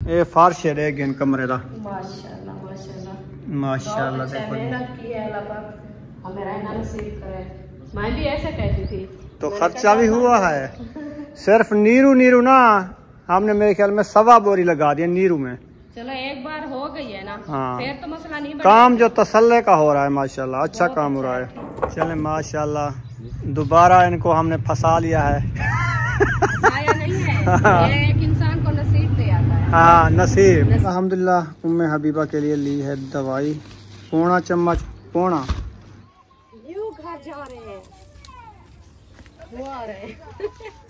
ये फार्श है रे गेन कमरे दा माशाल्लाह माशाल्लाह माशाल्लाह। देखो मेहनत की है, अल्लाह पाक हमें रहना नसीब करे। मैं भी ऐसे कहती थी तो खर्चा भी हुआ है। सिर्फ नीरू नीरू ना हमने मेरे ख्याल में 1.25 बोरी लगा दिया नीरू में। चलो एक बार हो गई है ना, हाँ फिर तो मसला नहीं। काम जो तसल्ले का हो रहा है माशाल्लाह, अच्छा काम हो रहा है। चले माशाल्लाह दोबारा इनको हमने फंसा लिया है। आया नहीं है, ये एक इंसान को नसीब दे आता है। हाँ नसीब। अल्हम्दुलिल्लाह उम्मे हबीबा के लिए ली है दवाई, पौना चम्मच पौना। न्यू घर जा रहे हैं,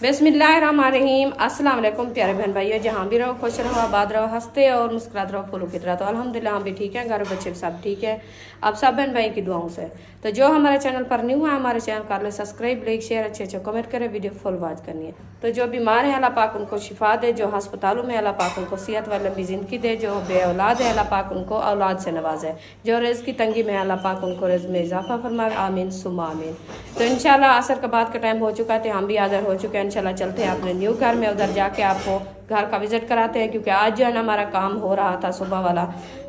बिस्मिल्लाहिर्रहमानिर्रहीम। अस्सलाम वालेकुम प्यारे बहन भाइयों, जहाँ भी रहो खुश रहो, आबाद रहो, हंसते और मुस्कुराते रहो फूलों की तरह। तो अल्हम्दुलिल्लाह हम भी ठीक हैं, घर बच्चे सब ठीक है, आप सब बहन भाई की दुआओं से। तो जो हमारे चैनल पर न्यू है, हमारे चैनल कर ले सब्सक्राइब, लाइक शेयर, अच्छे अच्छे कमेंट करें, वीडियो फुल वॉच करनी है। तो जो बीमार है अल्लाह पाक उनको शिफा दे, जो अस्पतालों में अल्लाह पाक उनको सेहत व लंबी जिंदगी दे, जो बे औलाद है अल्लाह पाक उनको औलाद से नवाजे, जो रिज़्क़ की तंगी में अल्लाह पाक उनको रिज़्क़ में इजाफा फरमाए, आमीन सुम्मा आमीन। तो इंशाल्लाह असर का बाद का टाइम हो चुका है, हम भी हाज़िर हो चुके हैं। इंशाल्लाह चलते हैं अपने न्यू घर में, उधर जाके आपको घर का विजिट कराते हैं, क्योंकि आज जो है ना हमारा काम हो रहा था सुबह वाला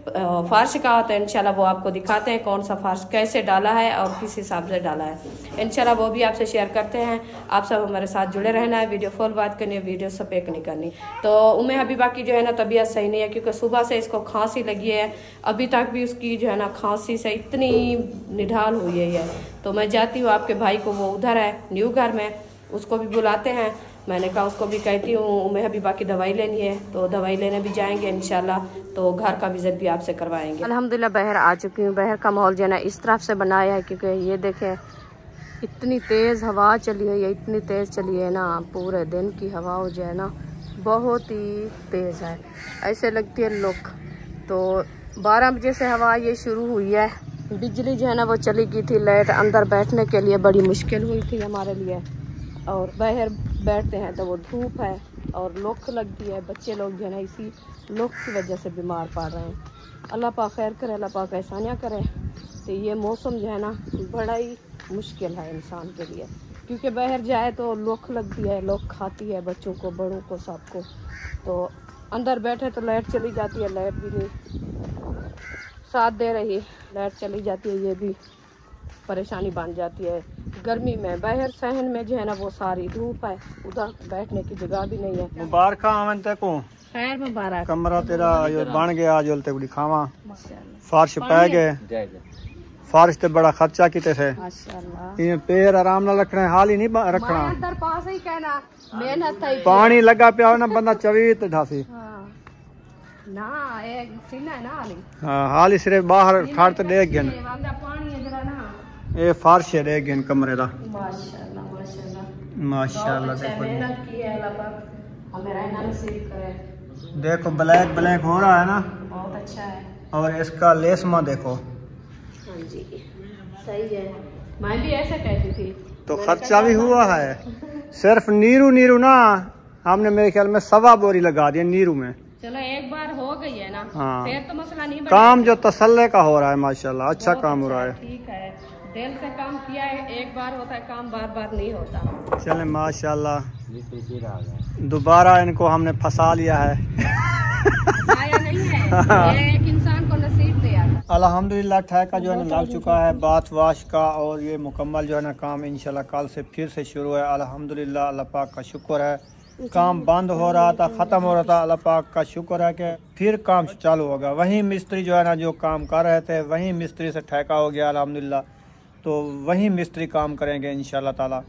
फार्श का, तो इंशाल्लाह वो आपको दिखाते हैं कौन सा फार्श कैसे डाला है और किस हिसाब से डाला है। इंशाल्लाह वो भी आपसे शेयर करते हैं। आप सब हमारे साथ जुड़े रहना है, वीडियो फुल बात करनी है, वीडियो सपेक नहीं करनी। तो उम्मे हबीबा की जो है ना तबीयत सही नहीं है, क्योंकि सुबह से इसको खांसी लगी है, अभी तक भी उसकी जो है ना खांसी से इतनी निढाल हुई है। तो मैं जाती हूँ आपके भाई को, वो उधर है न्यू घर में, उसको भी बुलाते हैं। मैंने कहा उसको भी कहती हूँ उम्मे हबीबा की दवाई लेनी है, तो दवाई लेने भी जाएंगे इंशाल्लाह। तो घर का विजिट भी आपसे करवाएंगे। अल्हम्दुलिल्लाह बाहर आ चुकी हूँ। बाहर का माहौल जो है ना इस तरफ से बनाया है, क्योंकि ये देखें इतनी तेज़ हवा चली है, ये इतनी तेज़ चली है ना, पूरे दिन की हवा जो है ना बहुत ही तेज़ है, ऐसे लगती है लुक। तो 12 बजे से हवा ये शुरू हुई है। बिजली जो है ना वो चली गई थी, लाइट अंदर बैठने के लिए बड़ी मुश्किल हुई थी हमारे लिए, और बाहर बैठते हैं तो वो धूप है और लुक लगती है। बच्चे लोग जो है ना इसी लुक की वजह से बीमार पड़ रहे हैं। अल्लाह पाक खैर करे, अल्लाह पाक एहसानियाँ करे। तो ये मौसम जो है ना बड़ा ही मुश्किल है इंसान के लिए, क्योंकि बाहर जाए तो लुक लगती है, लुक खाती है बच्चों को, बड़ों को, सबको। तो अंदर बैठे तो लाइट चली जाती है, लाइट भी नहीं साथ दे रही, लाइट चली जाती है, ये भी परेशानी बन जाती है गर्मी में। बाहर सहन में जो है ना वो सारी धूप है, उधर बैठने की जगह भी नहीं है। मुबारक आवन तक खैर मुबारक। कमरा तेरा यो बन गया, जो ते दिखावा फार्श पै गए। फार्श ते बड़ा खर्चा किते से माशाल्लाह, ये पैर आराम ना रखना, हाल ही नहीं रखना, अंदर पास ही कहना मेहनत है। पानी लगा पिया हो ना बंदा चवी ते ढासी ना एक सीना है ना हाली। हाँ हाल ही सिर्फ बाहर ठाड़ ते देख गन। पानी है जरा ना, ये फार्श है रे गेन कमरे दा माशाल्लाह माशाल्लाह माशाल्लाह। देखो मेहनत की है, अल्लाह पाक हमें रहना नसीब करे। देखो ब्लैक ब्लैक हो रहा है ना, बहुत अच्छा है। और इसका लेसमा देखो। हाँ जी सही है, मैं भी ऐसे कहती थी। तो खर्चा भी हुआ है। सिर्फ नीरू नीरू ना हमने मेरे ख्याल में 1.25 बोरी लगा दिया नीरू में। चलो एक बार हो गई है ना, हाँ फिर तो मसला नहीं। काम जो तसल्ले का हो रहा है माशाल्लाह, अच्छा काम हो रहा है। ठीक है, दिल से काम किया है, एक बार होता है काम, बार बार नहीं होता। चले माशाल्लाह दोबारा इनको हमने फंसा लिया है। आया नहीं है, ये एक इंसान को नसीब दे आता। अल्हम्दुलिल्लाह ठेका जो है ना लग चुका है बाथ वाश का, और ये मुकम्मल जो है ना काम इंशाल्लाह कल से फिर से शुरू है। अल्हम्दुलिल्लाह अल्लाह पाक का शुक्र है, काम बंद हो रहा था, ख़त्म हो रहा था, अल्लाह पाक का शुक्र है कि फिर काम चालू होगा। वहीं मिस्त्री जो है ना जो काम कर रहे थे, वहीं मिस्त्री से ठेका हो गया अल्हम्दुलिल्लाह, तो वहीं मिस्त्री काम करेंगे इंशाल्लाह ताला।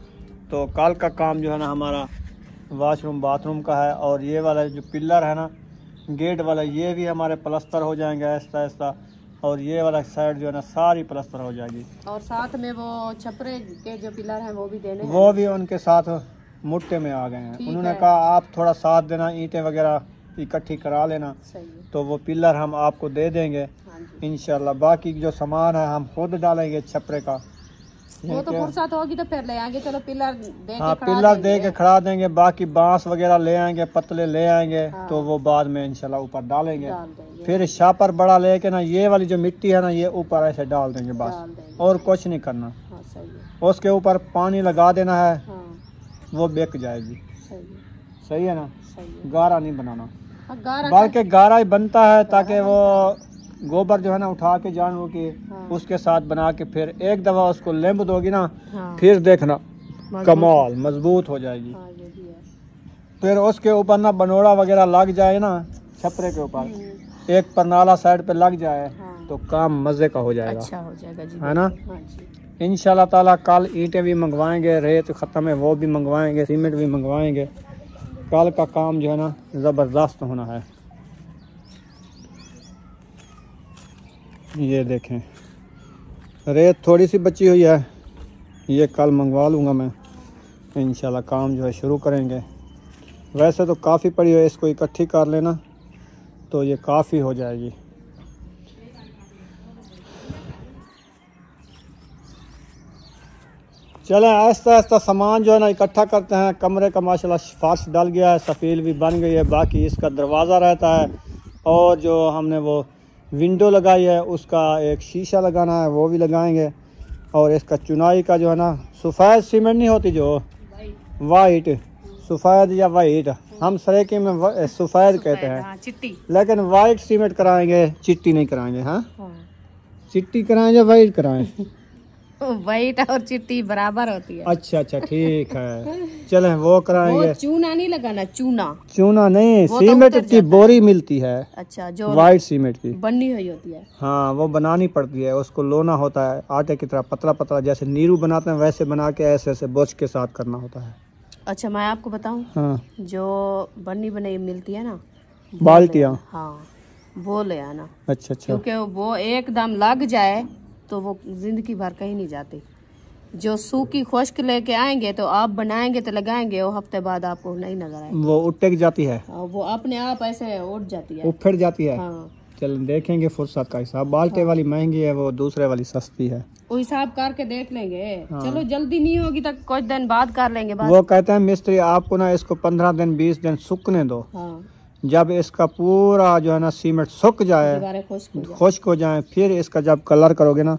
तो कल का काम जो है ना हमारा वाशरूम बाथरूम का है, और ये वाला जो पिलर है ना गेट वाला, ये भी हमारे प्लस्तर हो जाएंगे ऐसा ऐसा, और ये वाला साइड जो है ना सारी प्लस्तर हो जाएगी। और साथ में वो छपरे के जो पिलर हैं वो भी देने हैं। वो भी उनके साथ मुट्ठे में आ गए हैं। उन्होंने कहा आप थोड़ा साथ देना, ईंटें वगैरह इकट्ठी करा लेना, तो वो पिलर हम आपको दे देंगे इंशाल्लाह। बाकी जो सामान है हम खुद डालेंगे छपरे का, वो तो फुर्सत होगी तो फिर ले आएंगे। चलो पिलर दे के, हाँ पिलर दे के खड़ा देंगे, बाकी बांस वगैरह ले आएंगे, पतले ले आएंगे, तो वो बाद में इंशाल्लाह ऊपर डालेंगे। फिर शापर बड़ा लेके ना ये वाली जो मिट्टी है ना ये ऊपर ऐसे डाल देंगे बस, और कुछ नहीं करना। उसके ऊपर पानी लगा देना है, वो बिक जाएगी। सही है ना, गारा नहीं बनाना। बल्कि गारा ही बनता है ताकि वो गोबर जो है ना उठा के जानवरों की उसके साथ बना के फिर एक दफा उसको लेंब दोगी ना, फिर देखना कमाल मजबूत हो जाएगी। फिर उसके ऊपर ना बनोड़ा वगैरह लग जाए ना, छपरे के ऊपर एक परनाला साइड पे लग जाए तो काम मजे का हो जाएगा, अच्छा हो जाएगा जी, है ना। इंशाल्लाह ताला कल ईंटें भी मंगवाएंगे, रेत ख़त्म है वो भी मंगवाएंगे, सीमेंट भी मंगवाएंगे। कल का काम जो है ना ज़बरदस्त होना है। ये देखें रेत थोड़ी सी बची हुई है, ये कल मंगवा लूँगा मैं इंशाल्लाह, काम जो है शुरू करेंगे। वैसे तो काफ़ी पड़ी है, इसको इकट्ठी कर लेना तो ये काफ़ी हो जाएगी। चलें आहिस्ता आहिस्ता सामान जो है ना इकट्ठा करते हैं। कमरे का माशाल्लाह फर्श डल गया है, सफ़ील भी बन गई है, बाकी इसका दरवाज़ा रहता है और जो हमने वो विंडो लगाई है उसका एक शीशा लगाना है, वो भी लगाएंगे। और इसका चुनाई का जो है ना, सफ़ेद सीमेंट नहीं होती जो वाइट, सफ़ेद या वाइट, हम सरेकी में सफ़ेद कहते हैं, चिट्टी, लेकिन वाइट सीमेंट कराएंगे, चिट्टी नहीं कराएंगे। हाँ चिट्टी कराएं या वाइट कराएं? वाइट और चिट्टी बराबर होती है। अच्छा अच्छा ठीक है, चलें वो कराएंगे। वो चूना नहीं लगाना, चूना नहीं, तो सीमेंट की बोरी मिलती है, अच्छा जो वाइट सीमेंट की बननी हुई होती है। हाँ वो बनानी पड़ती है, उसको लोना होता है आटे की तरह पतला पतला, जैसे नीरू बनाते हैं वैसे बना के ऐसे ऐसे बोझ के साथ करना होता है। अच्छा मैं आपको बताऊं, हाँ जो बनी बनाई मिलती है ना बाल्टियाँ, हाँ वो ले आना। अच्छा अच्छा, क्योंकि वो एकदम लग जाए तो वो जिंदगी भर कहीं नहीं जाती। जो सूखी खुश्क लेके आएंगे तो आप बनाएंगे तो लगाएंगे, वो हफ्ते बाद आपको नहीं नजर आएगी, वो उठक जाती है, वो अपने आप ऐसे उठ जाती है, उफड़ जाती है। हाँ चल देखेंगे फुर्सत का हिसाब, बाल्टे वाली महंगी है, वो दूसरे वाली सस्ती है, वो हिसाब करके देख लेंगे। चलो जल्दी नहीं होगी तो कुछ दिन बाद कर लेंगे बात। वो कहते हैं मिस्त्री आपको ना इसको 15 दिन 20 दिन सूखने दो, हाँ जब इसका पूरा जो है ना सीमेंट सूख जाए, दीवारें खुश्क हो जाए, फिर इसका जब कलर करोगे ना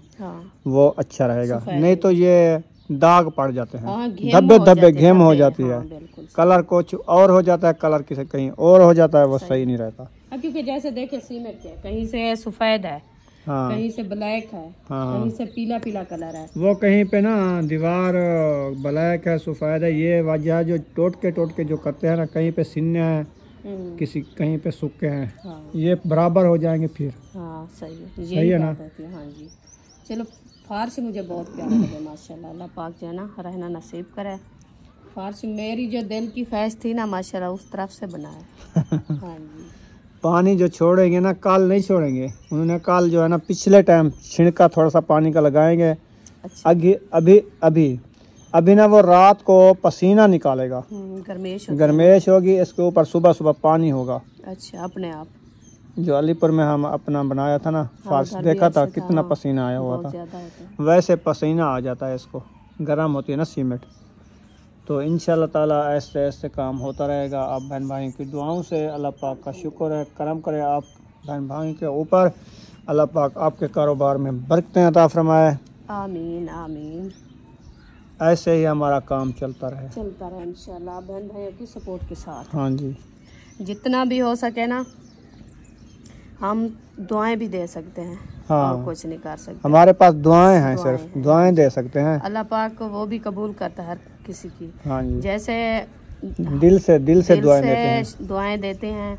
वो अच्छा रहेगा। नहीं तो ये दाग पड़ जाते हैं, धब्बे धब्बे घेम हो जाती है, कलर कुछ और हो जाता है, कलर किसी कहीं और हो जाता है, वो सही नहीं रहता। क्योंकि जैसे देखे सीमेंट के कहीं से सफेद है, हाँ कहीं से ब्लैक है, कहीं से पीला पीला कलर है, वो कहीं पे ना दीवार ब्लैक है सफेद है, ये वजह जो टोट के जो करते हैं ना, कहीं पे सिन्ने हैं, किसी कहीं पे सूखे हैं, हाँ। ये बराबर हो जाएंगे फिर। हाँ सही है, सही है ना। हाँ जी चलो, फारस मुझे बहुत प्यारा लगे माशाल्लाह, अल्लाह पाक जो है ना रहना नसीब करे। फारस मेरी जो दिल की ख्वाहिश थी ना माशाल्लाह उस तरफ से बनाया। हाँ जी पानी जो छोड़ेंगे ना, कल नहीं छोड़ेंगे, उन्होंने कल जो है ना पिछले टाइम छिड़का थोड़ा सा पानी का लगाएंगे। अच्छा। अभी अभी ना वो रात को पसीना निकालेगा, गर्मेश होगी, इसके ऊपर सुबह सुबह पानी होगा। अच्छा अपने आप जो अलीपुर में हम अपना बनाया था ना फार्स, देखा था कितना पसीना आया हुआ था, वैसे पसीना आ जाता है, इसको गर्म होती है ना सीमेंट। तो इंशाल्लाह ताला ऐसे ऐसे काम होता रहेगा। आप बहन भाई की दुआओं से अल्लाह पाक का शुक्र है, करम करे आप बहन भाई के ऊपर, अल्लाह पाक आपके कारोबार में बरकतें अता फरमाए। आमीन आमीन। ऐसे ही हमारा काम चलता रहे इंशाल्लाह बहन भाइयों की सपोर्ट के साथ। हाँ जी, जितना भी हो सके ना हम दुआएं भी दे सकते हैं। हाँ और कुछ नहीं कर सकते, हमारे पास दुआएं हैं, सिर्फ दुआएं दे सकते हैं। अल्लाह पाक को वो भी कबूल करता है हर किसी की। हाँ जी, जैसे दिल से दुआएं देते हैं।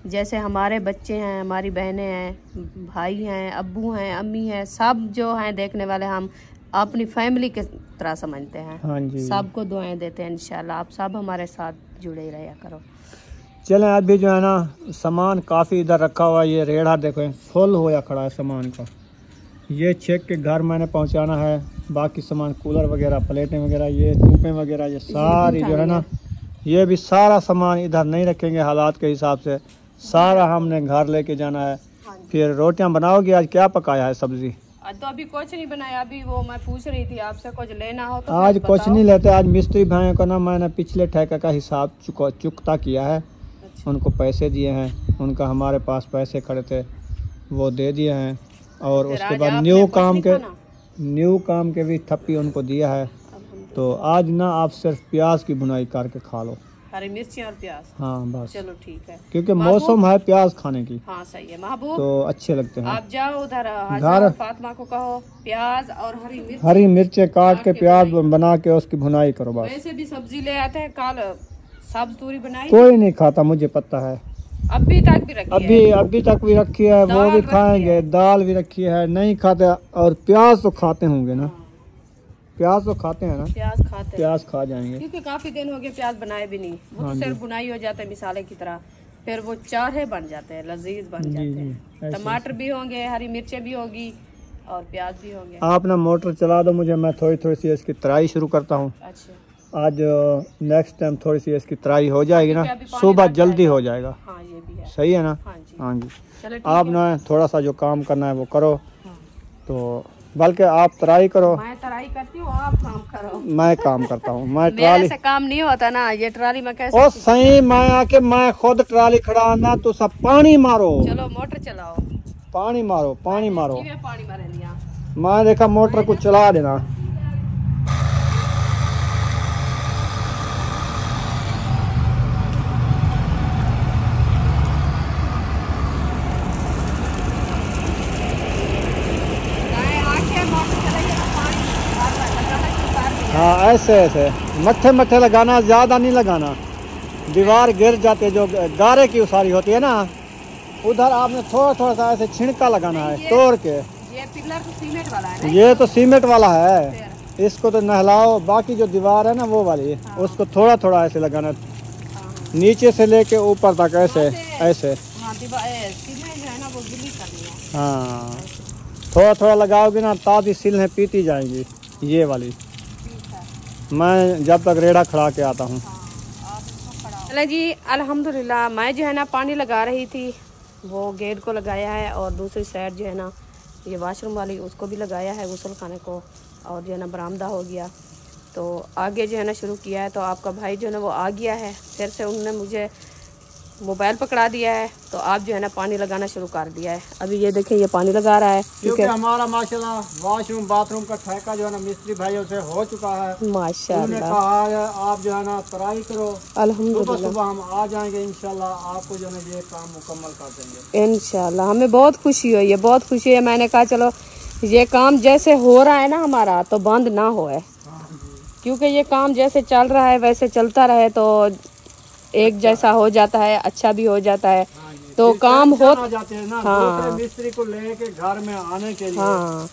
जैसे हमारे बच्चे हैं, हमारी बहनें हैं, भाई हैं, अब्बू हैं, अम्मी हैं, सब जो हैं देखने वाले हम अपनी फैमिली के तरह समझते हैं। हाँ जी, सबको दुआएं देते हैं। इंशाल्लाह आप सब हमारे साथ जुड़े रहा करो। चलें अभी जो है ना सामान काफ़ी इधर रखा हुआ है, ये रेढ़ा देखो फुल होया खड़ा है सामान का। ये चेक के घर मैंने पहुंचाना है, बाकी सामान कूलर वगैरह, प्लेटें वगैरह, ये टूपें वगैरह, ये सारी जो है ना, ये भी सारा सामान इधर नहीं रखेंगे, हालात के हिसाब से सारा हमने घर लेके जाना है। फिर रोटियां बनाओगी? आज क्या पकाया है सब्जी? तो अभी कुछ नहीं बनाया, अभी वो मैं पूछ रही थी आपसे कुछ लेना हो तो आज कुछ नहीं लेते। आज मिस्त्री भाइयों को ना मैंने पिछले ठेके का हिसाब चुकता किया है। अच्छा। उनको पैसे दिए हैं, उनका हमारे पास पैसे खड़े थे वो दे दिए हैं, और उसके बाद न्यू काम के भी थप्पी उनको दिया है। तो आज ना आप सिर्फ प्याज की बुनाई करके खा लो, हरी मिर्ची और प्याज। हाँ बस, चलो ठीक है, क्योंकि मौसम है प्याज खाने की। हाँ सही है महबूब, तो अच्छे लगते हैं। आप जाओ उधर और फातिमा को कहो प्याज और हरी मिर्चें काट के प्याज बना के उसकी भुनाई करो बस। वैसे भी सब्जी ले आते हैं, कल सब्ज तूरी बनाई, कोई नहीं खाता, मुझे पता है। अभी तक भी रखी है, अभी तक भी रखी है, वो भी खाएंगे। दाल भी रखी है, नहीं खाते। और प्याज तो खाते होंगे ना, प्याज तो खाते हैं ना, प्याज खा जाएंगे, क्योंकि काफी दिन हो गए प्याज बनाए भी नहीं। वो तो सिर्फ बुनाई हो जाता है मिसाले की तरह, फिर वो चाहे बन जाते हैं, लजीज बन जाते हैं। टमाटर भी होंगे, हरी मिर्चें भी होगी और प्याज भी होंगे। आप ना मोटर चला दो मुझे, मैं थोड़ी थोड़ी सी इसकी तराई शुरू करता हूँ। अच्छा, आज नेक्स्ट टाइम थोड़ी सी इसकी तराई हो जाएगी ना, सुबह जल्दी हो जाएगा। हाँ ये भी है, सही है ना। हाँ जी, आप ना थोड़ा सा जो काम करना है वो करो। तो बल्कि आप तराई करो, मैं तराई करती हूँ, आप काम करो। मैं काम करता हूँ। मैं ट्राली से काम नहीं होता ना, ये ट्राली में कैसे। ओ सही, मैं आके मैं खुद ट्राली खड़ाना, तो सब पानी मारो। चलो मोटर चलाओ, पानी मारो, पानी मारो। पानी मारे लिया, मैं देखा मोटर को चला देना। हाँ ऐसे ऐसे मट्ठे मट्ठे लगाना, ज्यादा नहीं लगाना, दीवार गिर जाते। जो गारे की उसारी होती है ना, उधर आपने थोड़ा थोड़ा सा ऐसे छिड़का लगाना है तोड़ के। ये पिलर तो सीमेंट वाला है ना? ये तो सीमेंट वाला है, इसको तो नहलाओ। बाकी जो दीवार है ना वो वाली, हाँ। उसको थोड़ा थोड़ा ऐसे लगाना, हाँ। नीचे से लेके ऊपर तक ऐसे ऐसे। हाँ थोड़ा थोड़ा लगाओगे ना, ताज़ी सिलें पीती जाएंगी ये वाली। मैं जब तक रेड़ा खड़ा के आता हूँ। चलो जी अल्हम्दुलिल्लाह, मैं जो है ना पानी लगा रही थी, वो गेट को लगाया है और दूसरी साइड जो है ना ये वाशरूम वाली उसको भी लगाया है गुस्ल खाने को, और जो है ना बरामदा हो गया। तो आगे जो है ना शुरू किया है। तो आपका भाई जो है ना वो आ गया है, फिर से उन्होंने मुझे मोबाइल पकड़ा दिया है, तो आप जो है ना पानी लगाना शुरू कर दिया है। अभी ये देखें ये पानी लगा रहा है, क्योंकि हमारा माशाल्लाह वाशरूम बाथरूम का ठेका जो है ना मिस्त्री भाइयों से हो चुका है। माशाल्लाह कहा है आप जो है ना तराई करो, अल्हम्दुलिल्लाह सुबह हम आ जाएंगे इंशाल्लाह, आपको जो है ये काम मुकम्मल कर देंगे इंशाल्लाह। हमें बहुत खुशी हुई है, बहुत खुशी है। मैंने कहा चलो ये काम जैसे हो रहा है ना हमारा, तो बंद ना हो, क्योंकि ये काम जैसे चल रहा है वैसे चलता रहे तो एक जैसा हो जाता है, अच्छा भी हो जाता है। तो काम हो जाते हैं ना, हाँ। मिस्त्री को लेके घर में आने के लिए, हाँ।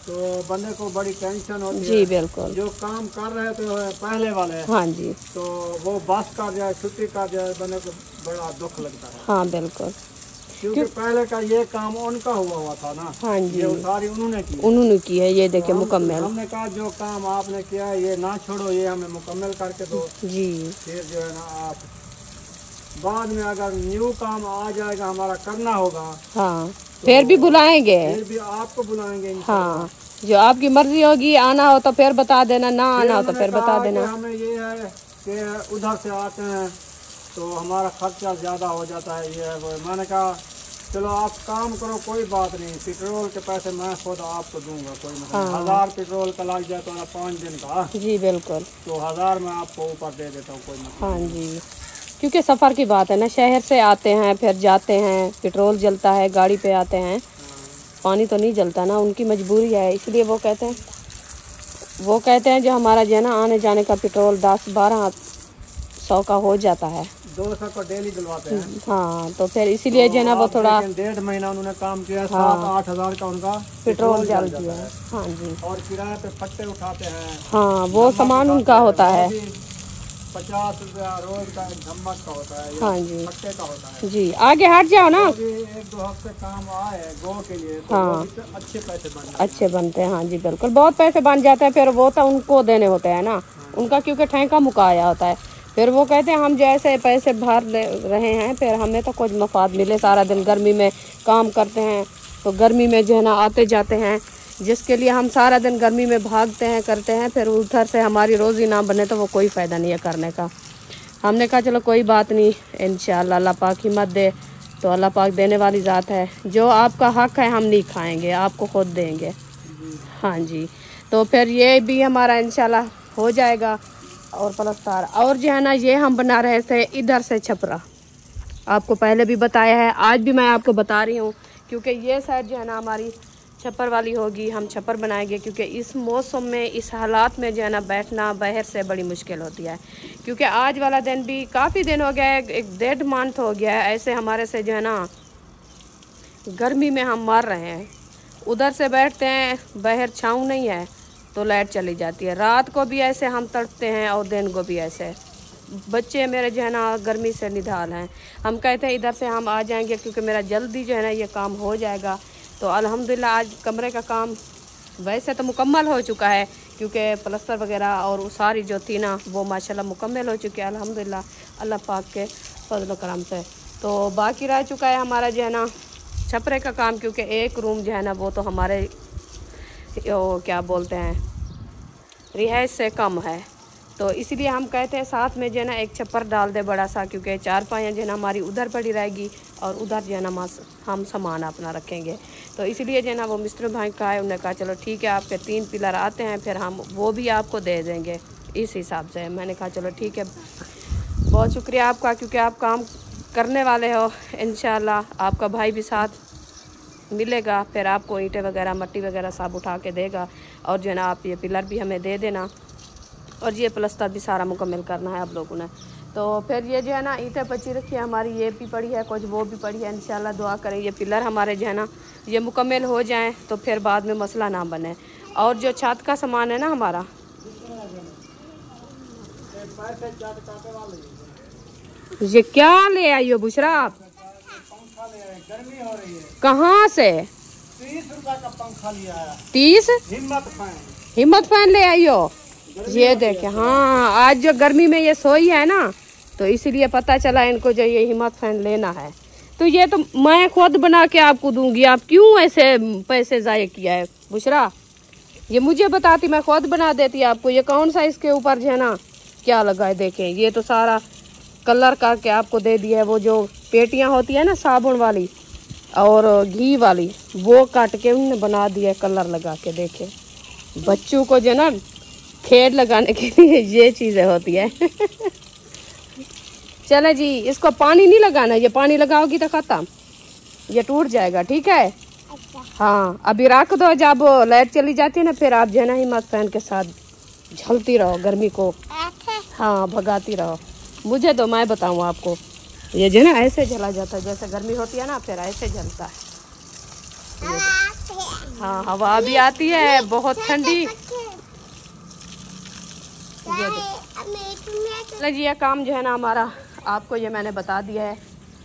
तो बंदे को बड़ी टेंशन होती जी, बिल्कुल। जो काम कर रहे थे पहले वाले, हाँ जी, तो वो बस कर जाए, छुट्टी कर जाए, बंदे को बड़ा दुख लगता है। हाँ बिल्कुल, क्योंकि पहले का ये काम उनका हुआ था ना। हाँ जी, ये उसारी उन्होंने की है। ये देखिए मुकम्मल। हमने कहा जो काम आपने किया है ये ना छोड़ो, ये हमें मुकम्मल करके दो जी। फिर जो है ना आप बाद में अगर न्यू काम आ जाएगा हमारा करना होगा, हाँ तो फिर भी बुलाएंगे, फिर भी आपको बुलाएंगे। हाँ जो आपकी मर्जी होगी, आना हो तो फिर बता देना, ना आना हो तो फिर बता देना। हमें ये है कि उधर से आते हैं तो हमारा खर्चा ज़्यादा हो जाता है, ये है वो। मैंने कहा चलो आप काम करो, कोई बात नहीं, पेट्रोल के पैसे मैं खुद आपको दूंगा, कोई मतलब 1000 पेट्रोल का लग जाए तो 5 दिन का जी बिल्कुल, तो 1000 मैं आपको ऊपर दे देता हूँ, कोई मतलब। हाँ जी, क्योंकि सफ़र की बात है ना, शहर से आते हैं फिर जाते हैं, पेट्रोल जलता है, गाड़ी पे आते हैं, पानी तो नहीं जलता ना, उनकी मजबूरी है। इसलिए वो कहते हैं जो हमारा जो है ना आने जाने का पेट्रोल 10-1200 का हो जाता है, 200 को डेली दिलवाते हैं। हाँ तो फिर इसीलिए जो है ना वो थोड़ा 1.5 महीना उन्होंने काम किया, 7-8 हज़ार का उनका पेट्रोल जल गया है। हाँ जी, और किराए पे फट्टे उठाते हैं, हाँ वो सामान उनका होता है, 50 रुपया रोज का धम्मक का होता है। हाँ जी, फट्टे का होता है जी। आगे हट जाओ ना, 1-2 हफ्ते काम आए गो के लिए, तो हाँ अच्छे पैसे अच्छे बनते हैं। हाँ जी बिल्कुल, बहुत पैसे बन जाते हैं। फिर वो तो उनको देने होते हैं ना, उनका क्योंकि ठेका मुकाया होता है। फिर वो कहते हैं हम जैसे पैसे भर ले रहे हैं, फिर हमें तो कुछ मफाद मिले। सारा दिन गर्मी में काम करते हैं, तो गर्मी में जो है ना आते जाते हैं, जिसके लिए हम सारा दिन गर्मी में भागते हैं करते हैं, फिर उधर से हमारी रोज़ी ना बने तो वो कोई फ़ायदा नहीं है करने का। हमने कहा चलो कोई बात नहीं, इंशाअल्लाह अल्लाह पाक हिम्मत दे तो अल्लाह पाक देने वाली ज़ात है। जो आपका हक़ है हम नहीं खाएँगे, आपको खुद देंगे। हाँ जी, तो फिर ये भी हमारा इंशाअल्लाह हो जाएगा। और पलस्तर। और जो है ना ये हम बना रहे थे इधर से छपरा, आपको पहले भी बताया है, आज भी मैं आपको बता रही हूँ, क्योंकि ये साइड जो है ना हमारी छप्पर वाली होगी, हम छप्पर बनाएंगे। क्योंकि इस मौसम में, इस हालात में जो है ना बैठना बाहर से बड़ी मुश्किल होती है। क्योंकि आज वाला दिन भी काफ़ी दिन हो गया है, 1.5 मंथ हो गया है ऐसे हमारे से जो है ना गर्मी में हम मर रहे हैं। उधर से बैठते हैं, बाहर छाँव नहीं है तो लाइट चली जाती है, रात को भी ऐसे हम तड़पते हैं और दिन को भी ऐसे। बच्चे मेरे जो है ना गर्मी से निढाल हैं। हम कहते हैं इधर से हम आ जाएंगे क्योंकि मेरा जल्दी जो है ना ये काम हो जाएगा। तो अल्हम्दुलिल्लाह आज कमरे का काम वैसे तो मुकम्मल हो चुका है, क्योंकि प्लस्तर वगैरह और वो सारी जो थी ना वो माशाल्लाह मुकम्मल हो चुकी है अल्हम्दुलिल्लाह अल्लाह पाक के फजल करम से। तो बाकी रह चुका है हमारा जो है ना छपरे का काम, क्योंकि एक रूम जो है ना वो तो हमारे क्या बोलते हैं रिहाइश से कम है। तो इसलिए हम कहते हैं साथ में जो है ना एक छप्पर डाल दे बड़ा सा, क्योंकि 4 जो है ना हमारी उधर पड़ी रहेगी और उधर जो है ना हम सामान अपना रखेंगे। तो इसलिए जो है ना वो मिस्त्री भाई का है, उन्होंने कहा चलो ठीक है आपके 3 पिलर आते हैं फिर हम वो भी आपको दे देंगे इस हिसाब से। मैंने कहा चलो ठीक है, बहुत शुक्रिया आपका, क्योंकि आप काम करने वाले हो। इंशाल्लाह आपका भाई भी साथ मिलेगा, फिर आपको ईंटें वगैरह मट्टी वगैरह सब उठा के देगा। और जो है ना आप ये पिलर भी हमें दे देना और ये प्लस्तर भी सारा मुकम्मल करना है आप लोगों ने। तो फिर ये जो है ना ईंटें बची रखी है हमारी, ये भी पड़ी है कुछ, वो भी पड़ी है। इंशाल्लाह दुआ करें ये पिलर हमारे जो है ना ये मुकम्मल हो जाएं तो फिर बाद में मसला ना बने। और जो छत का सामान है ना हमारा, ये क्या ले आई हो बुशरा आप? गर्मी हो रही है। कहाँ से? 30 रुपए का पंखा लिया है। 30? हिम्मत फैन ले आई हो। ये देखे, हाँ आज जो गर्मी में ये सोई है ना तो इसीलिए पता चला इनको जो ये हिम्मत फैन लेना है। तो ये तो मैं खुद बना के आपको दूंगी, आप क्यों ऐसे पैसे ज़ाय किया है बुशरा? ये मुझे बताती, मैं खुद बना देती आपको। ये कौन सा इसके ऊपर जो है ना क्या लगा है देखें, ये तो सारा कलर करके आपको दे दिया है। वो जो पेटियां होती है ना साबुन वाली और घी वाली, वो काट के उन्होंने बना दिया है कलर लगा के। देखे बच्चों को जो ना खेल लगाने के लिए ये चीज़ें होती है। चले जी, इसको पानी नहीं लगाना, ये पानी लगाओगी तो खत्म, ये टूट जाएगा, ठीक है? अच्छा। हाँ अभी रख दो, जब लाइट चली जाती है ना फिर आप जो है ना हिम्मत फैन के साथ झलती रहो गर्मी को, हाँ भगाती रहो। मुझे तो मैं बताऊँ आपको, ये जो है ना ऐसे जला जाता है, जैसे गर्मी होती है ना फिर ऐसे जलता है। हाँ हवा भी आती है बहुत ठंडी। ये काम जो है ना हमारा आपको ये मैंने बता दिया है।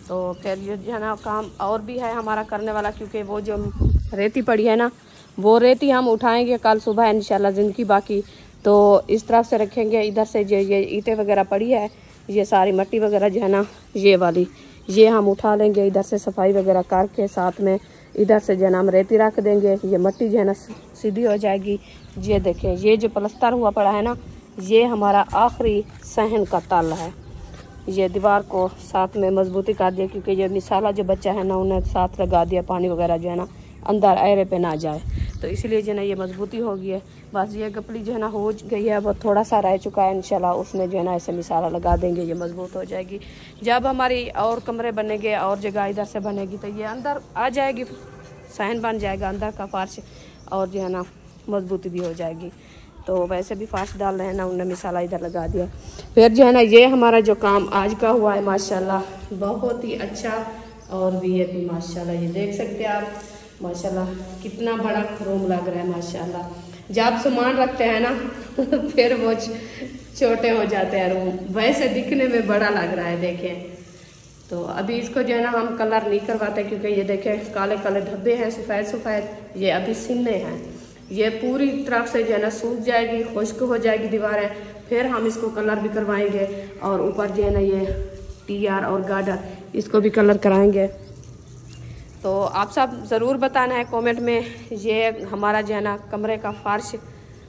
तो फिर ये जो है ना काम और भी है हमारा करने वाला, क्योंकि वो जो रेती पड़ी है ना वो रेती हम उठाएंगे कल सुबह इंशाल्लाह ज़िंदगी बाकी। तो इस तरफ से रखेंगे, इधर से जो ये ईंटें वगैरह पड़ी है, ये सारी मट्टी वगैरह जो है ना ये वाली ये हम उठा लेंगे, इधर से सफाई वगैरह करके साथ में इधर से जो है ना हम रेती रख देंगे। ये मट्टी जो है ना सीधी हो जाएगी। ये देखें ये जो प्लस्तर हुआ पड़ा है ना ये हमारा आखिरी सहन का ताला है। ये दीवार को साथ में मजबूती कर दिया, क्योंकि ये मिसाला जो बच्चा है ना उन्हें साथ लगा दिया, पानी वगैरह जो है ना अंदर एरे पे ना जाए, तो इसलिए जो है ना ये मजबूती हो गई है। बस ये गपली जो है ना हो गई है, वो थोड़ा सा रह चुका है, इंशाल्लाह उसमें जो है ना ऐसे मिसाला लगा देंगे, ये मजबूत हो जाएगी। जब हमारी और कमरे बनेंगे और जगह इधर से बनेगी तो ये अंदर आ जाएगी, सहन बन जाएगा अंदर का फर्श, और जो है ना मजबूती भी हो जाएगी। तो वैसे भी फास्ट डाल रहे हैं ना, उन्होंने मिसाला इधर लगा दिया। फिर जो है ना ये हमारा जो काम आज का हुआ है माशाल्लाह बहुत ही अच्छा और वीआईपी माशाल्लाह, ये देख सकते हैं आप माशाल्लाह कितना बड़ा रूम लग रहा है माशाल्लाह। जब सामान रखते हैं ना फिर वो छोटे हो जाते हैं रूम, वैसे दिखने में बड़ा लग रहा है देखें। तो अभी इसको जो है ना हम कलर नहीं करवाते, क्योंकि ये देखें काले काले धब्बे हैं सफ़ेद सफ़ेद, ये अभी सिलने हैं। ये पूरी तरफ से जो है ना सूख जाएगी, खुश्क हो जाएगी दीवारें, फिर हम इसको कलर भी करवाएंगे। और ऊपर जो है ना ये टीआर और गार्डर इसको भी कलर कराएंगे। तो आप सब ज़रूर बताना है कमेंट में ये हमारा जो है ना कमरे का फर्श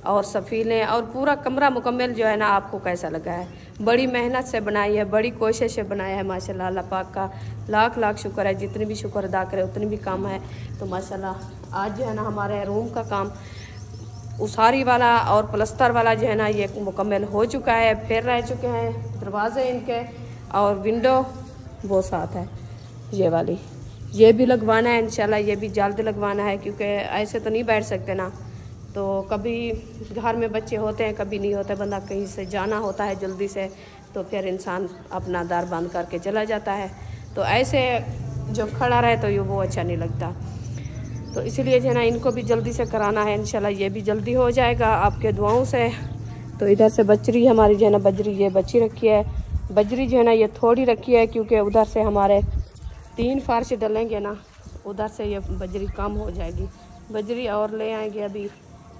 और सफ़ीलें और पूरा कमरा मुकम्मल जो है ना आपको कैसा लगा है। बड़ी मेहनत से बनाई है, बड़ी कोशिश से बनाया है माशाल्लाह। अल्लाह पाक का लाख लाख शुक्र है, जितनी भी शुक्र अदा करे उतनी भी कम है। तो माशाल्लाह आज जो है ना हमारे रूम का काम उसारी वाला और प्लस्तर वाला जो है ना ये मुकम्मल हो चुका है। फिर रह चुके हैं दरवाजे इनके और विंडो वो साथ है ये वाली, ये भी लगवाना है इंशाल्लाह, ये भी जल्द लगवाना है क्योंकि ऐसे तो नहीं बैठ सकते ना। तो कभी घर में बच्चे होते हैं कभी नहीं होते, बंदा कहीं से जाना होता है जल्दी से तो फिर इंसान अपना दर बंद करके चला जाता है। तो ऐसे जो खड़ा रहे तो ये वो अच्छा नहीं लगता। तो इसीलिए जो है ना इनको भी जल्दी से कराना है इंशाल्लाह, ये भी जल्दी हो जाएगा आपके दुआओं से। तो इधर से बजरी हमारी जो है ना बजरी ये बची रखी है, बजरी जो है ना ये थोड़ी रखी है क्योंकि उधर से हमारे 3 फार्श डलेंगे ना, उधर से ये बजरी कम हो जाएगी। बजरी और ले आएंगे अभी,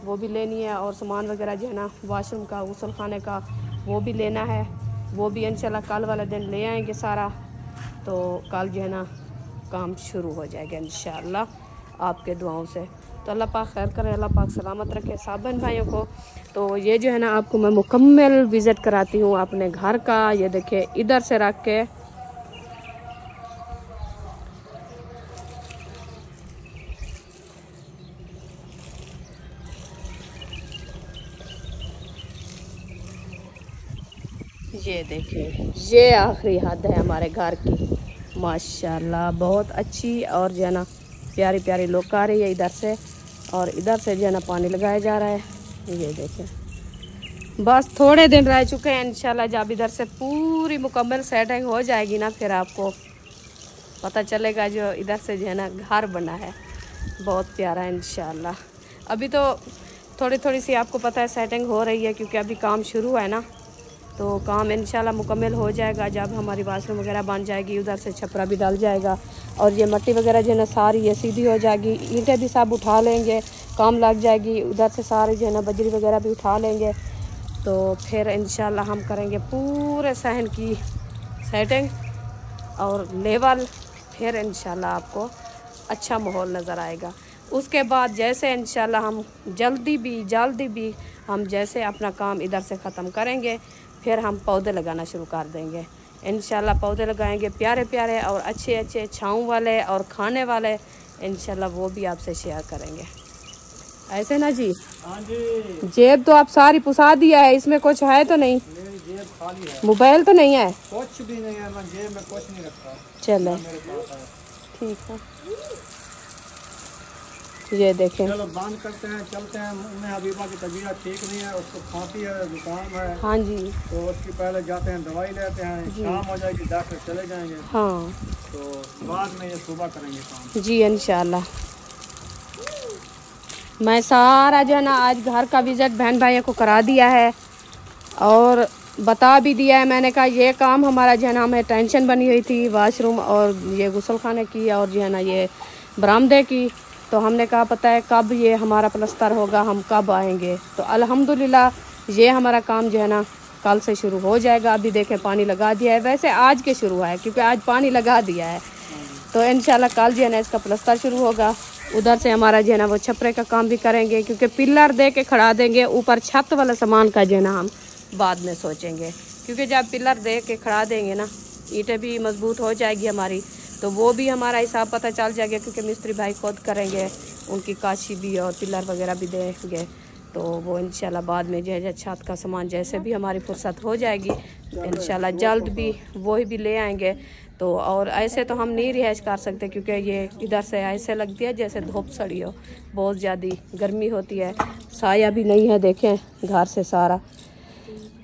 वो भी लेनी है और सामान वगैरह जो है ना वाशरूम का गुसल खाने का वो भी लेना है, वो भी इंशाल्लाह कल वाले दिन ले आएंगे सारा। तो कल जो है ना काम शुरू हो जाएगा इंशाल्लाह आपके दुआओं से। तो अल्लाह पाक खैर करे, अल्लाह पाक सलामत रखे सब बहन भाइयों को। तो ये जो है ना आपको मैं मुकम्मल विज़िट कराती हूँ अपने घर का। ये देखिए इधर से रख के ये देखिए ये आखिरी हद है हमारे घर की माशाल्लाह, बहुत अच्छी और जो है ना प्यारी प्यारी लोग आ रही है इधर से, और इधर से जो है ना पानी लगाया जा रहा है। ये देखिए बस थोड़े दिन रह चुके हैं इंशाल्लाह, जब इधर से पूरी मुकम्मल सेटिंग हो जाएगी ना फिर आपको पता चलेगा जो इधर से जो है ना घर बना है बहुत प्यारा है इंशाल्लाह। अभी तो थोड़ी थोड़ी सी आपको पता है सेटिंग हो रही है क्योंकि अभी काम शुरू है ना, तो काम इंशाल्लाह मुकम्मल हो जाएगा जब हमारी वाशरूम वगैरह बन जाएगी। उधर से छपरा भी डल जाएगा और ये मट्टी वगैरह जो है ना सारी ये सीधी हो जाएगी, ईंटें भी सब उठा लेंगे, काम लग जाएगी। उधर से सारी जो है ना बजरी वगैरह भी उठा लेंगे। तो फिर इंशाल्लाह हम करेंगे पूरे सहन की सेटिंग और लेवल, फिर इंशाल्लाह आपको अच्छा माहौल नज़र आएगा। उसके बाद जैसे इंशाल्लाह हम जल्दी भी हम जैसे अपना काम इधर से ख़त्म करेंगे फिर हम पौधे लगाना शुरू कर देंगे इंशाल्लाह। पौधे लगाएंगे प्यारे प्यारे और अच्छे अच्छे छाँव वाले और खाने वाले इंशाल्लाह, वो भी आपसे शेयर करेंगे। ऐसे ना जी? हाँ जी। जेब तो आप सारी पुसा दिया है, इसमें कुछ है तो नहीं? मेरी जेब खाली है। मोबाइल तो नहीं है? कुछ भी नहीं है, मैं जेब में कुछ नहीं रखता। चले ठीक है, ये देखें। चलो बंद करते हैं, चलते हैं। उम्मे हबीबा की तबीयत ठीक नहीं है, उसको खांसी है, जुकाम है। हाँ जी। तो उसकी पहले जाते हैं दवाई लेते हैं, शाम हो जाएगी डॉक्टर चले जाएंगे। हाँ तो बाद में ये सुबह करेंगे काम जी इंशाल्लाह। मैं सारा जो है ना आज घर का विजिट बहन भाइयों को करा दिया है और बता भी दिया है। मैंने कहा ये काम हमारा जो है ना हमें टेंशन बनी हुई थी वाशरूम और ये गुसल खाने की और जो है ना ये बरामदे की। तो हमने कहा पता है कब ये हमारा प्लस्तर होगा, हम कब आएंगे। तो अल्हम्दुलिल्लाह ये हमारा काम जो है ना कल से शुरू हो जाएगा। अभी देखें पानी लगा दिया है, वैसे आज के शुरू है क्योंकि आज पानी लगा दिया है। तो इंशाल्लाह कल जो है ना इसका प्लस्तर शुरू होगा। उधर से हमारा जो है ना वो छपरे का काम भी करेंगे क्योंकि पिलर दे के खड़ा देंगे। ऊपर छत वाला सामान का जो है ना हम बाद में सोचेंगे क्योंकि जब पिलर दे के खड़ा देंगे ना ईंटें भी मजबूत हो जाएगी हमारी, तो वो भी हमारा हिसाब पता चल जाएगा क्योंकि मिस्त्री भाई खुद करेंगे, उनकी काशी भी और पिलर वगैरह भी देंगे। तो वो इंशाल्लाह बाद में जो है छत का सामान जैसे भी हमारी फुर्सत हो जाएगी इंशाल्लाह जल्द भी वही भी ले आएंगे। तो और ऐसे तो हम नहीं रिहाइश कर सकते क्योंकि ये इधर से ऐसे लगती है जैसे धूप सड़ी हो, बहुत ज़्यादा गर्मी होती है, साया भी नहीं है देखें घर से सारा।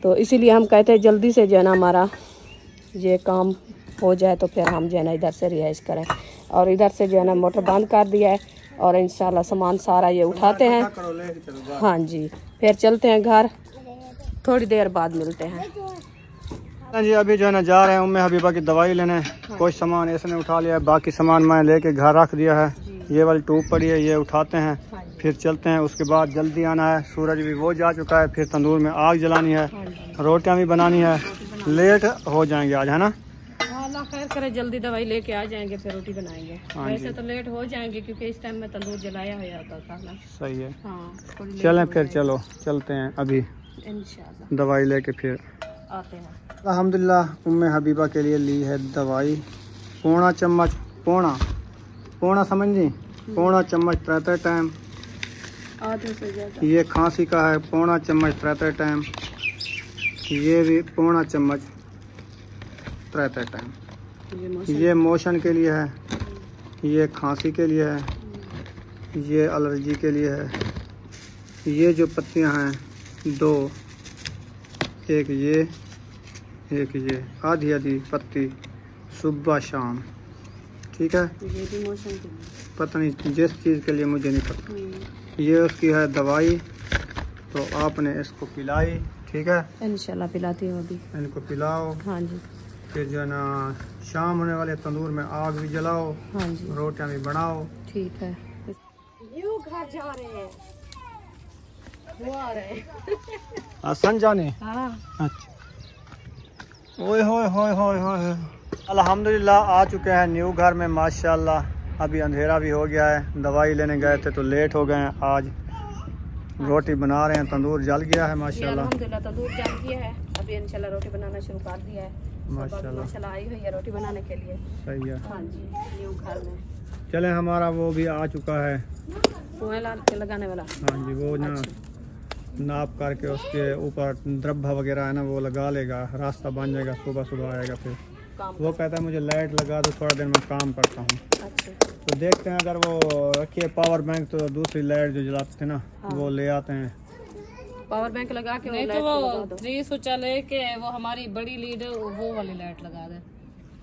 तो इसीलिए हम कहते हैं जल्दी से जो है ना हमारा ये काम हो जाए तो फिर हम जो है ना इधर से रिहाइश करें। और इधर से जो है ना मोटर बंद कर दिया है और इंशाल्लाह सामान सारा ये उठाते हैं। हाँ जी, फिर चलते हैं घर, थोड़ी देर बाद मिलते हैं। हाँ जी, अभी जो है ना जा रहे हैं उम्मे हबीबा की दवाई लेने। कुछ सामान इसने उठा लिया है, बाकी सामान मैं लेके घर रख दिया है। ये वाली ट्यूब पड़ी है, ये उठाते हैं फिर चलते हैं। उसके बाद जल्दी आना है, सूरज भी वो जा चुका है, फिर तंदूर में आग जलानी है, रोटियां भी बनानी है। लेट हो जाएंगे आज, है ना? अल्लाह खैर करे, जल्दी दवाई लेके आ जाएंगे फिर रोटी बनाएंगे। वैसे तो लेट हो जाएंगे क्योंकि इस टाइम में तंदूर जलाया हो जाता था ना। सही है। हाँ, चलें फिर, चलो चलते हैं अभी इंशाल्लाह दवाई लेके फिर आते हैं। अल्हम्दुलिल्लाह उम्मे हबीबा के लिए ली है दवाई। पौना चम्मच, पौना समझ जी, पौना चम्मच रहता टाइम आधे से ज्यादा। ये खांसी का है, पौना चम्मच त्रैते टाइम। ये भी पौना चम्मच त्रैते टाइम। ये मोशन के लिए है, ये खांसी के लिए है, ये एलर्जी के लिए है। ये जो पत्तियां हैं 2, एक ये आधी आधी पत्ती सुबह शाम, ठीक है। ये भी मोशन के लिए। पता नहीं जिस चीज़ के लिए, मुझे नहीं पता। ये उसकी है दवाई, तो आपने इसको पिलाई, ठीक है। इंशाल्लाह पिलाती हूँ अभी। इनको पिलाओ। हाँ जी। फिर जो है ना शाम होने वाले तंदूर में आग भी जलाओ, हाँ जी, रोटियां भी बनाओ। ठीक है। यूं घर जा रहे हैं, वो आ रहे हैं। संजाने। हाँ। अच्छा। ओए होए होए होए होए। अल्हम्दुलिल्लाह आ चुके हैं न्यू घर में माशाल्लाह। अभी अंधेरा भी हो गया है, दवाई लेने गए थे तो लेट हो गए हैं। आज रोटी बना रहे हैं, तंदूर जल गया है माशाल्लाह। अल्हम्दुलिल्लाह तंदूर जल गया है, अभी इंशाल्लाह रोटी बनाना शुरू कर दिया है। माशाल्लाह आई हुई है रोटी बनाने के लिए। सही है। हाँ जी, न्यू घर में। चले, हमारा वो भी आ चुका है, कुएं लगाने वाला। हाँ जी। वो ना नाप करके उसके ऊपर द्रब्बा वगैरह है ना, वो लगा लेगा, रास्ता बन जाएगा, सुबह सुबह आएगा। फिर वो कहता है मुझे लाइट लगा दो, थोड़ा देर में काम करता हूँ। अच्छा। तो देखते हैं, अगर वो रखिए पावर बैंक तो दूसरी लाइट जो जलाते थे ना, हाँ। वो ले आते हैं। पावर बैंक लगा के नहीं तो वो 3 स्विच चले के वो हमारी बड़ी लीड वो वाली लाइट लगा दे,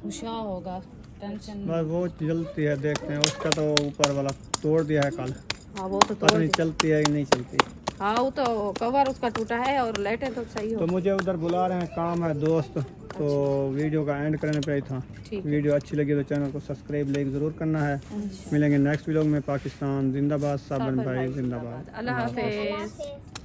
होशियार होगा, टेंशन नहीं। बस वो जलती है, देखते हैं। उसका तो ऊपर वाला तोड़ दिया है कल, हाँ वो तो पता नहीं चलती है कि नहीं चलती। हाँ वो तो कवर उसका टूटा है और लाइटें तो सही हो। तो मुझे उधर बुला रहे हैं, काम है दोस्त, तो वीडियो का एंड करने पे ही था। वीडियो अच्छी लगी तो चैनल को सब्सक्राइब लाइक ज़रूर करना है। मिलेंगे नेक्स्ट व्लॉग में। पाकिस्तान जिंदाबाद, साबन भाई जिंदाबाद। अल्लाह हाफिज़।